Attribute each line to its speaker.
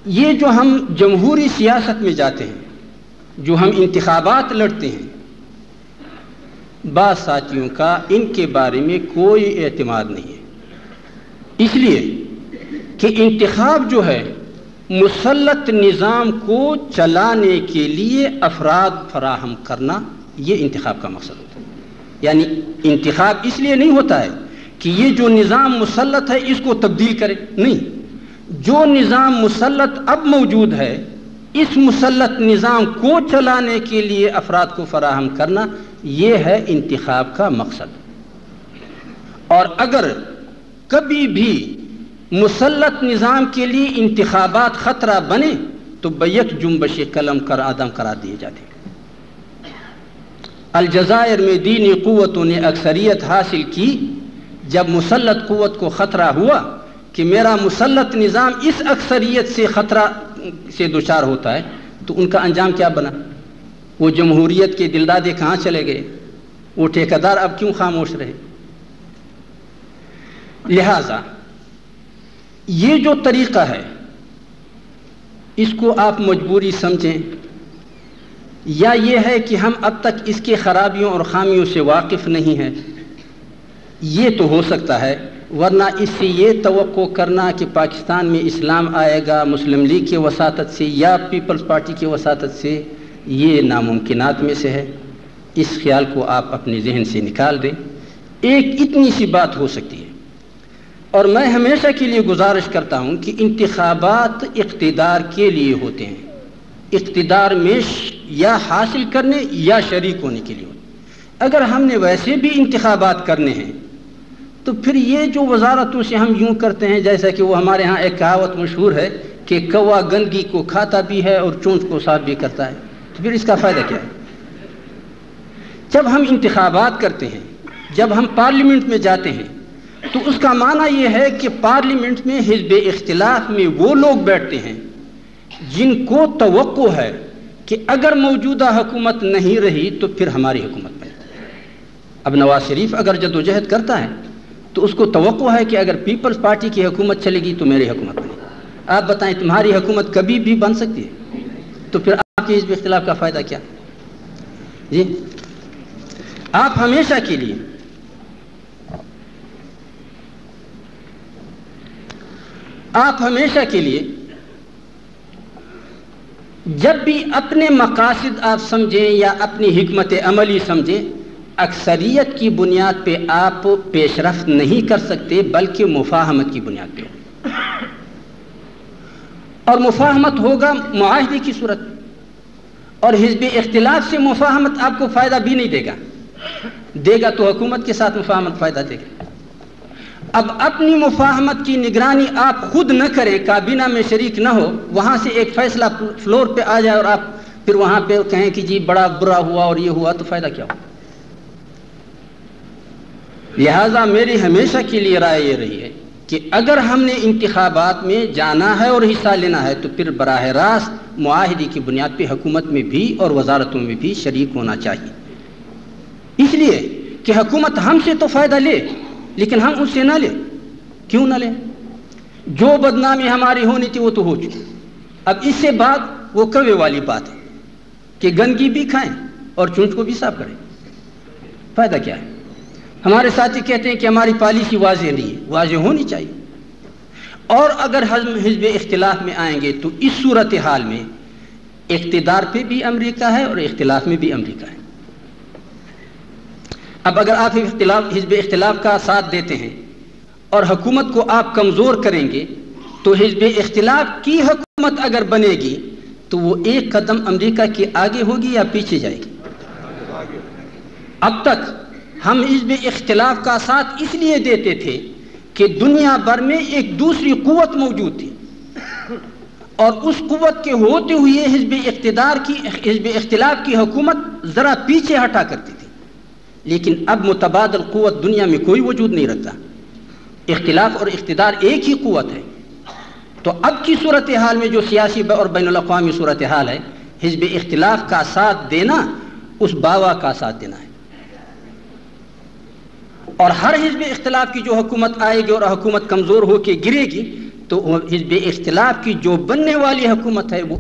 Speaker 1: یہ جو ہم جمہوری سیاست میں جاتے ہیں، جو ہم انتخابات لڑتے ہیں، بعض ساتھیوں کا ان کے بارے میں کوئی اعتماد نہیں ہے، اس لیے کہ انتخاب جو ہے مسلط نظام کو چلانے کے لیے افراد فراہم کرنا، یہ انتخاب کا مقصد ہوتا ہے۔ یعنی انتخاب اس لیے نہیں ہوتا ہے کہ یہ جو نظام مسلط ہے اس کو تبدیل کرے، نہیں، جو نظام مسلط اب موجود ہے اس مسلط نظام کو چلانے کے لیے افراد کو فراہم کرنا، یہ ہے انتخاب کا مقصد۔ اور اگر کبھی بھی مسلط نظام کے لیے انتخابات خطرہ بنے تو بیک جنبش قلم کر آدم قرار دیے جاتے ہیں۔ الجزائر میں دینی قوتوں نے اکثریت حاصل کی جب مسلط قوت کو خطرہ ہوا کہ میرا مسلط نظام اس اکثریت سے خطرہ سے دوچار ہوتا ہے، تو ان کا انجام کیا بنا؟ وہ جمہوریت کے دلدادے کہاں چلے گئے؟ وہ ٹھیکیدار اب کیوں خاموش رہے؟ لہذا یہ جو طریقہ ہے اس کو آپ مجبوری سمجھیں، یا یہ ہے کہ ہم اب تک اس کے خرابیوں اور خامیوں سے واقف نہیں ہیں؟ یہ تو ہو سکتا ہے، ورنہ اس سے یہ توقع کرنا کہ پاکستان میں اسلام آئے گا مسلم لیگ کی وساطت سے یا پیپلز پارٹی کی وساطت سے، یہ ناممکنات میں سے ہے۔ اس خیال کو آپ اپنے ذہن سے نکال دیں۔ ایک اتنی سی بات ہو سکتی ہے، اور میں ہمیشہ کے لیے گزارش کرتا ہوں کہ انتخابات اقتدار کے لیے ہوتے ہیں، اقتدار میں یا حاصل کرنے یا شریک ہونے کے لیے ہوتے ہیں۔ اگر ہم نے ویسے بھی انتخابات کرنے ہیں تو پھر یہ جو وزارتوں سے ہم یوں کرتے ہیں، جیسا کہ وہ ہمارے ہاں ایک کہاوت مشہور ہے کہ کوا گندگی کو کھاتا بھی ہے اور چونچ کو صاف بھی کرتا ہے، تو پھر اس کا فائدہ کیا ہے؟ جب ہم انتخابات کرتے ہیں، جب ہم پارلیمنٹ میں جاتے ہیں، تو اس کا معنی یہ ہے کہ پارلیمنٹ میں حزب اختلاف میں وہ لوگ بیٹھتے ہیں جن کو توقع ہے کہ اگر موجودہ حکومت نہیں رہی تو پھر ہماری حکومت بنے۔ اب نواز شریف اگر جدوجہد کرتا ہے تو اس کو توقع ہے کہ اگر پیپلز پارٹی کی حکومت چلے گی تو میری حکومت بنے۔ آپ بتائیں تمہاری حکومت کبھی بھی بن سکتی ہے؟ تو پھر آپ کے حزب اختلاف کا فائدہ کیا؟ جی، آپ ہمیشہ کے لیے جب بھی اپنے مقاصد آپ سمجھیں یا اپنی حکمت عملی سمجھیں، اکثریت کی بنیاد پہ آپ پیش رفت نہیں کر سکتے، بلکہ مفاہمت کی بنیاد پہ، اور مفاہمت ہوگا معاہدے کی صورت، اور حزب اختلاف سے مفاہمت آپ کو فائدہ بھی نہیں دے گا تو حکومت کے ساتھ مفاہمت فائدہ دے گا۔ اب اپنی مفاہمت کی نگرانی آپ خود نہ کریں، کابینہ میں شریک نہ ہو، وہاں سے ایک فیصلہ فلور پہ آ جائے اور آپ پھر وہاں پہ کہیں کہ جی بڑا برا ہوا اور یہ ہوا، تو فائدہ کیا ہو؟ لہذا میری ہمیشہ کے لیے رائے یہ رہی ہے کہ اگر ہم نے انتخابات میں جانا ہے اور حصہ لینا ہے تو پھر براہ راست معاہدے کی بنیاد پہ حکومت میں بھی اور وزارتوں میں بھی شریک ہونا چاہیے، اس لیے کہ حکومت ہم سے تو فائدہ لے لیکن ہم اس سے نہ لیں۔ کیوں نہ لیں؟ جو بدنامی ہماری ہونی تھی وہ تو ہو چکی، اب اس سے بعد وہ کوے والی بات ہے کہ گندگی بھی کھائیں اور چونچ کو بھی صاف کریں، فائدہ کیا ہے؟ ہمارے ساتھی کہتے ہیں کہ ہماری پالیسی واضح نہیں ہے، واضح ہونی چاہیے۔ اور اگر ہم حزب اختلاف میں آئیں گے تو اس صورتحال میں اقتدار پہ بھی امریکہ ہے اور اختلاف میں بھی امریکہ ہے۔ اب اگر آپ حزب اختلاف کا ساتھ دیتے ہیں اور حکومت کو آپ کمزور کریں گے تو حزب اختلاف کی حکومت اگر بنے گی تو وہ ایک قدم امریکہ کے آگے ہوگی یا پیچھے جائے گی؟ اب تک ہم حزب اختلاف کا ساتھ اس لیے دیتے تھے کہ دنیا بھر میں ایک دوسری قوت موجود تھی اور اس قوت کے ہوتے ہوئے حزب اختلاف کی حکومت ذرا پیچھے ہٹا کرتی تھی، لیکن اب متبادل قوت دنیا میں کوئی وجود نہیں رکھتا، اختلاف اور اقتدار ایک ہی قوت ہے۔ تو اب کی صورتحال میں جو سیاسی اور بین الاقوامی صورتحال ہے، حزب اختلاف کا ساتھ دینا اس باوا کا ساتھ دینا ہے، اور ہر حزب اختلاف کی جو حکومت آئے گی اور حکومت کمزور ہو کے گرے گی تو حزب اختلاف کی جو بننے والی حکومت ہے وہ